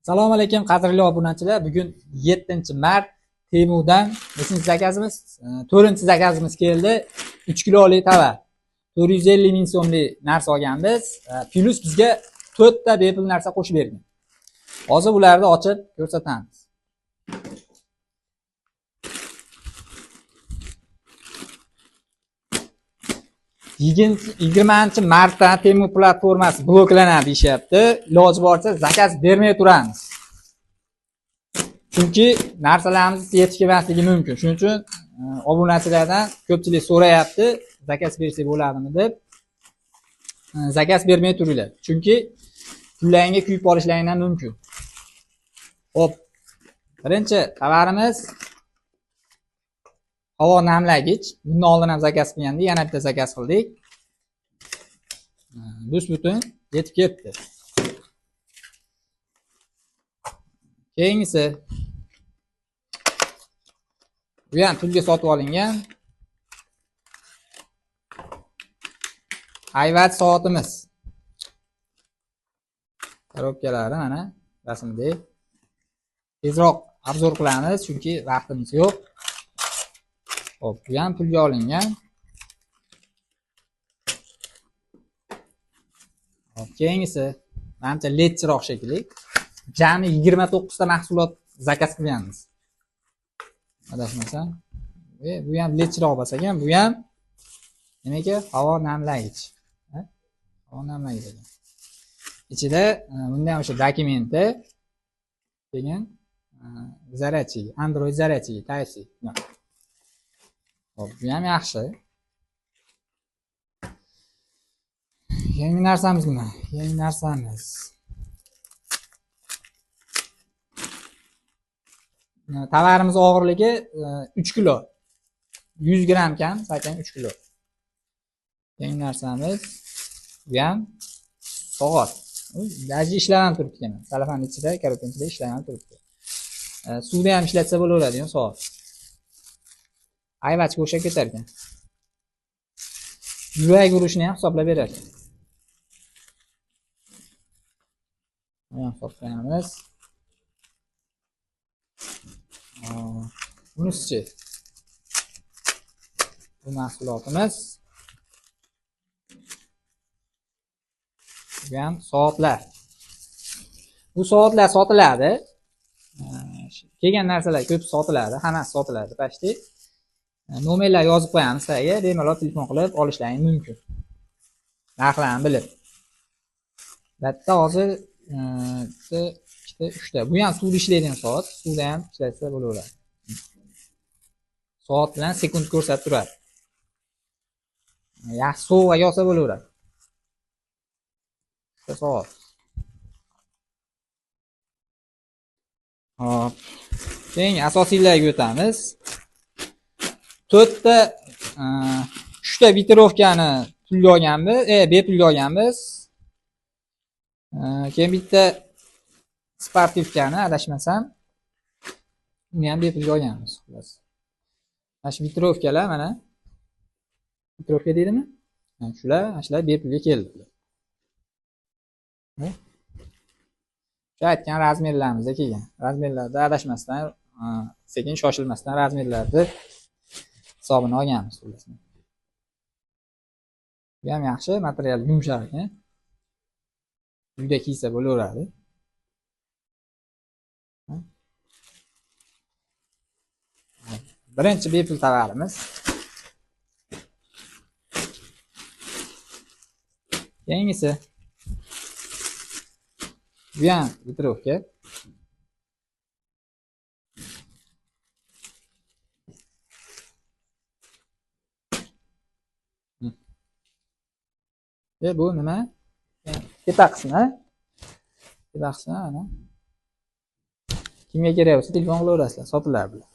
Assalomu alaykum qadrli obunachilar. Bugun 7-mart Temudan nechinchi zakazimiz? 4-zakazimiz keldi. 3 kilolik tovar. 450 ming so'mlik narsa olganmiz. Plus bizga 4 ta bepul narsa qo'shib bergan. Hozir bularni ochib ko'rsatamiz. Yigirmanchi martda Temu platformasi bloklanadi deyishyapti. Iloji boricha zakaz bermay turamiz. Chunki narsalarimiz yetib kelmasligi mumkin. Shuning uchun obunachilardan ko'pchilik so'rayapti, zakaz bersak bo'ladimi deb. Zakaz bermay turinglar. Chunki pullaringga kuyib olishlaringdan mumkin. Xo'p. Birinchi tovarimiz havo namlagich. Bundan oldin ham zakaz qilgandik, yana bitta zakaz qildik. Bus-butun yetib ketdi. Keyingisi bu ham pulga sotib olingan Ayvat soatimiz. Korobkalari mana rasmda. Tezroq obzor qilamiz chunki vaqtimiz yo'q. Xo'p, bu ham pulga olingan. Xo'p, keyingisi menimcha led chiroq shekilli. Jami 29 ta mahsulot zakaz qilganmiz. Adashmasam. Bu ham led chiroq bas ekan, bu ham nimaga? Havo namlagich. Havo namlagich ekan. Ichida bunda ham o'sha dokumenti degan zaryadchi, Android zaryadchi, Type-C. Xo'p, bu ham yaxshi. Yangi narsamiz nima? Yangi narsamiz. Tovarimiz og'irligi 3 kilo. 100 gram kam, sakan 3 kilo. Yangi narsamiz bu ham soat. Daji ishlamay turibdi ekan. Telefon ichida, korobkaning ichida ishlamay turibdi. Suvda ham ishlatsa bo'laveradigan soat. Ayvachga o'xshab ketar ekan. Yurak urishni ham hisoblab berar ekan. Mana hisoblaymiz. Bunisi bu mahsulotimiz. Bu ham soatlar. Bu soatlar sotiladi. Kelgan narsalar ko'p sotiladi, hammasi sotiladi, pashti. Nomerlar yozib qo'yamiz tagiga, bemalol telefon qilib olishlaring mumkin. Narxlarni bilib. Bitta hozir 3 ta. Bu ham suvda ishlaydigan soat. Suvda ham ishlatsa bo'laveradi. Soat bilan sekund ko'rsatib turadi. Yaxshi sovg'a yozsa bo'laveradi. Soat. Hop. Keyin asosiylarga o'tamiz. 4 ta 3 ta vitirovkani pulga olganmiz, bepulga olganmiz. Keyin bitta sportivkani adashmasam uni ham bepulga olganmiz. Mana shu vitirovkalar mana. Vitirovka deydimi? Shular bepulga keldi. Shu aytgan razmerlarimizda kelgan. Razmerlarda adashmasdan, sekin shoshilmasdan razmerlarni hisobini olganmiz. Bu ham yaxshi, material yumshoq ekan. Uyda kiysa bo'laveradi. Birinchi bepul tovarimiz. Keyingisi bu ham vitirovka. Bu nima? Tepa qismi. Tepa qismi mana. Kimga kerak bo'lsa telefon qilaverasizlar, sotiladi bular.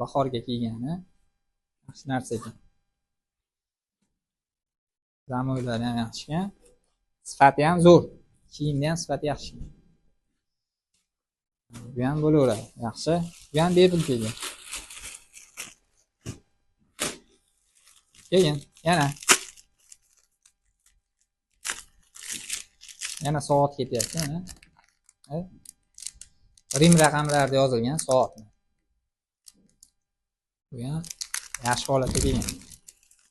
Bahorga kiygani yaxshi narsa ekan. Zamoylari ham yaxshi ekan. Sifati ham zo'r. Kiyimni ham sifati yaxshi. Bu ham bo'laveradi. Yaxshi. Bu ham bepul kelgan. Keyin yana Yana soat ketyapti mana. Rim raqamlarida yozilgan soat. Bu ham yaxshi holatda kelgan.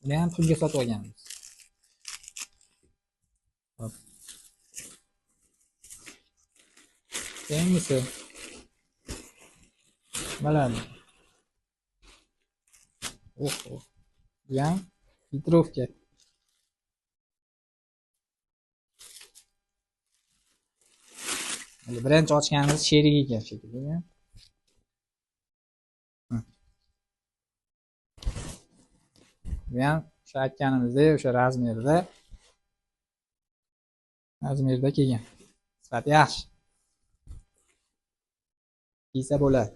Buni ham pulga sotib olganmiz. Hop. Keyingisi mana bu ham litrovka. Birinchi ochganimiz sherik ekan shekilli. Bu ham o'sha aytganimizdek o'sha razmerda kelgan. Sifati yaxshi. Kiysa bo'ladi.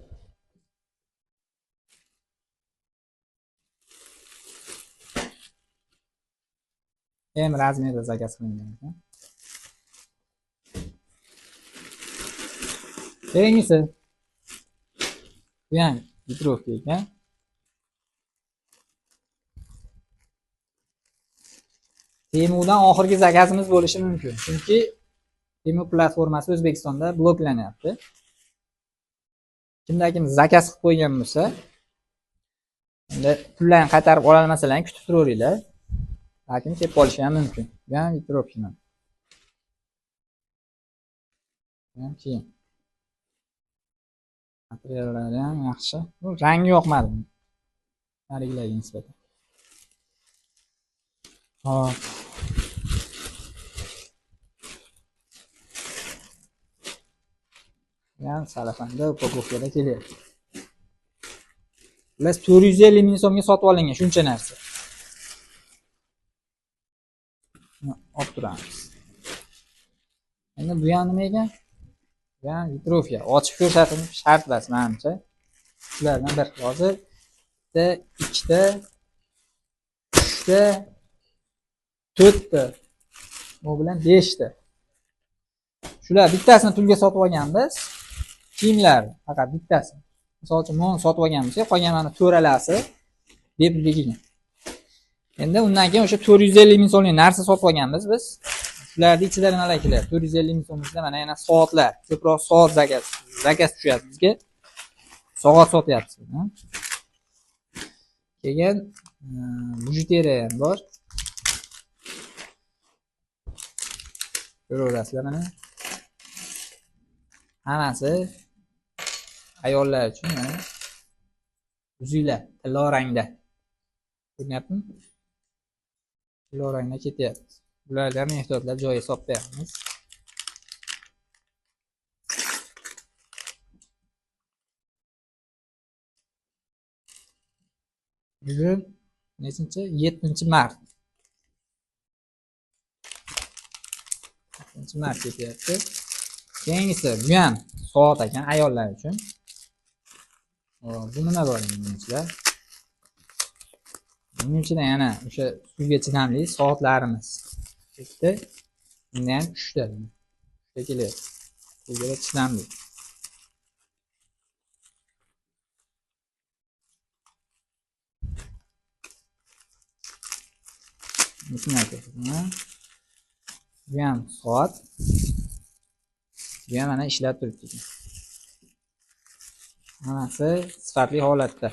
Ham razmerda zakaz qilingan ekan. Keyingisi bu ham litrovka ekan. Temudan oxirgi zakazimiz bo'lishi mumkin. Chunki Temu platformasi O'zbekistonda bloklanyapti. Kimdakim zakaz qilib qo'ygan bo'lsa, endi pullarni qaytarib ola olmasalar kutib turaveringlar. Lekin kelib qolishi ham mumkin. Bu ham litrovka. Keyin materiallari ham yaxshi. Bu rangi yoqmadi. Narigilarga nisbatan. Hop. Yani salafanda upakovkada kelyapti. Biz 450 ming so'mga sotib olingan shuncha narsa. Olib turamiz. Endi bu ham nima ekan? Bu ham litrovka. Ochib ko'rsatib shart emas menimcha. Shulardan bir hozir bitta, ikkita, uchta, to'rtta, bu bilan 5 ta. Shular bittasini pulga sotib olganmiz. Kiyimlar faqat bittasi. Misol uchun buni sotib olganmiz, qolgan mana to'ralasi bepulga kelgan. Endi undan keyin o'sha 450 ming so'mlik narsa sotib olganmiz biz. Shularning ichida nimalar keladi? 450 ming so'mlikda mana yana soatlar, ko'proq soat zakaz tushyapti bizga. Soat sotyapmiz. Keyin bujuteriya ham bor. Ko'raverasizlar mana. Hammasi ayollar uchun mana uzuklar tilla rangda. Ko'ryapsizmi? Tilla rangda ketyapti. Bulardan ehtiyotlab joyiga solib qo'yamiz. Bugun nechinchi? 7-mart. 7-mart ketyapti. Keyingisi bu ham soat ekan ayollar uchun. Bu nima bor endi? Buning ichida yana o'sha suvga chidamli soatlarimiz. Bitta, bunda ham 3 ta. Kelyapti. Suvga chidamli. Bu ham soat. Bu ham mana ishlab turibdi. Hammasi sifatli holatda.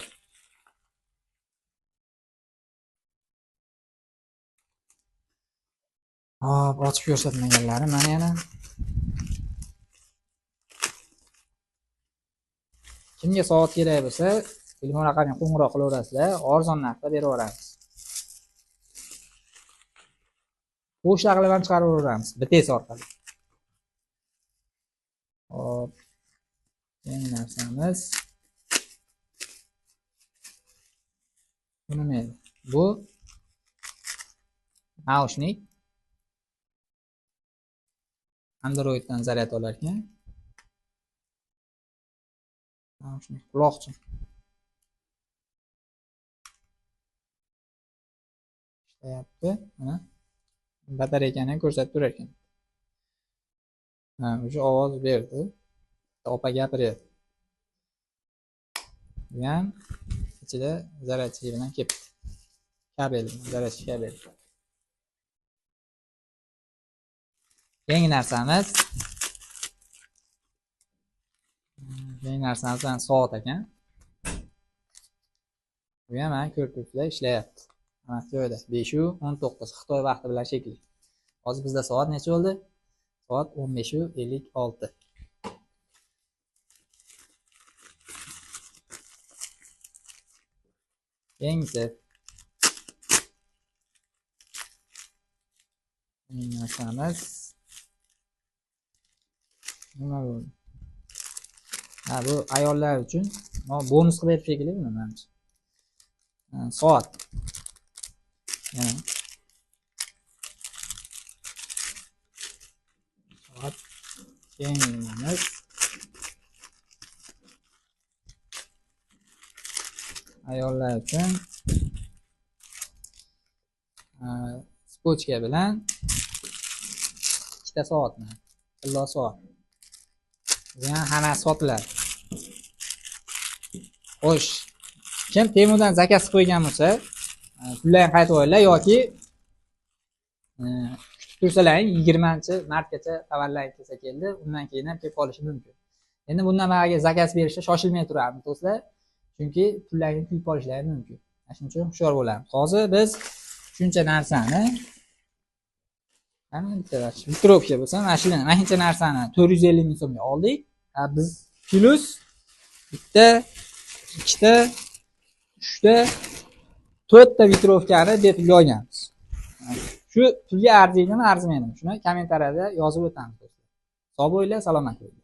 Hop, ochib ko'rsatmaganlari mana yana. Kimga soat kerak bo'lsa, telefon raqamiga qo'ng'iroq qilaverasizlar, arzon narxda beraveramiz. Pochta qilib ham chiqarib yuboramiz, BTS orqali. Hop. Yangi narsamiz. Bu nima edi? Bu naushnik. Androiddan zaryad olar ekan. Naushnik quloqchin. Ishlayapti. Mana batareykani ko'rsatib turar ekan. O'sha ovoz berdi. Opa gapiryapti. Bu ham ichida zaryadchi bilan kelibdi. Kabel, zaryadchi kabel. Yangi narsamiz. Yangi narsamiz bilan soat ekan. Bu ham mana ko'rib turibsizlar, ishlayapti. Mana joyda 5:19 Xitoy vaqti bilan shekilli. Hozir bizda soat necha bo'ldi? Soat 15:56. Yangisi. Yangi narsamiz. Nima bu? Ha, bu ayollar uchun bonus qilib berib shekilli buni menimcha. Soat. Yani. Soat. Yangimiz. Ayollar uchun spochka bilan ikkita soatni, tillo soat. Bu ham hammasi sotiladi. Xo'sh, kim Temudan zakaz qo'ygan bo'lsa, pullarni qaytib olinglar yoki kutib tursalaring 20-martgacha tovarlar kelsa keldi, undan keyin ham kelib qolishi mumkin. Endi bundan ba'ga zakaz berishda shoshilmay turamiz do'stlar, chunki pullarni kuyib qolishlari mumkin. Shuning uchun hushyor bo'lamiz. Hozir biz shuncha narsani Vitrovka bo'lsa, mana shuncha narsani 450 ming so'mga oldik. Biz plus bitta, ikkita, uchta, to'rtta vitrovkani bepulga olganmiz. Shu pulga arziydimi, arzimaydimi? Shuni kommentariyada yozib o'tamiz. Sog' bo'linglar, salomat bo'linglar.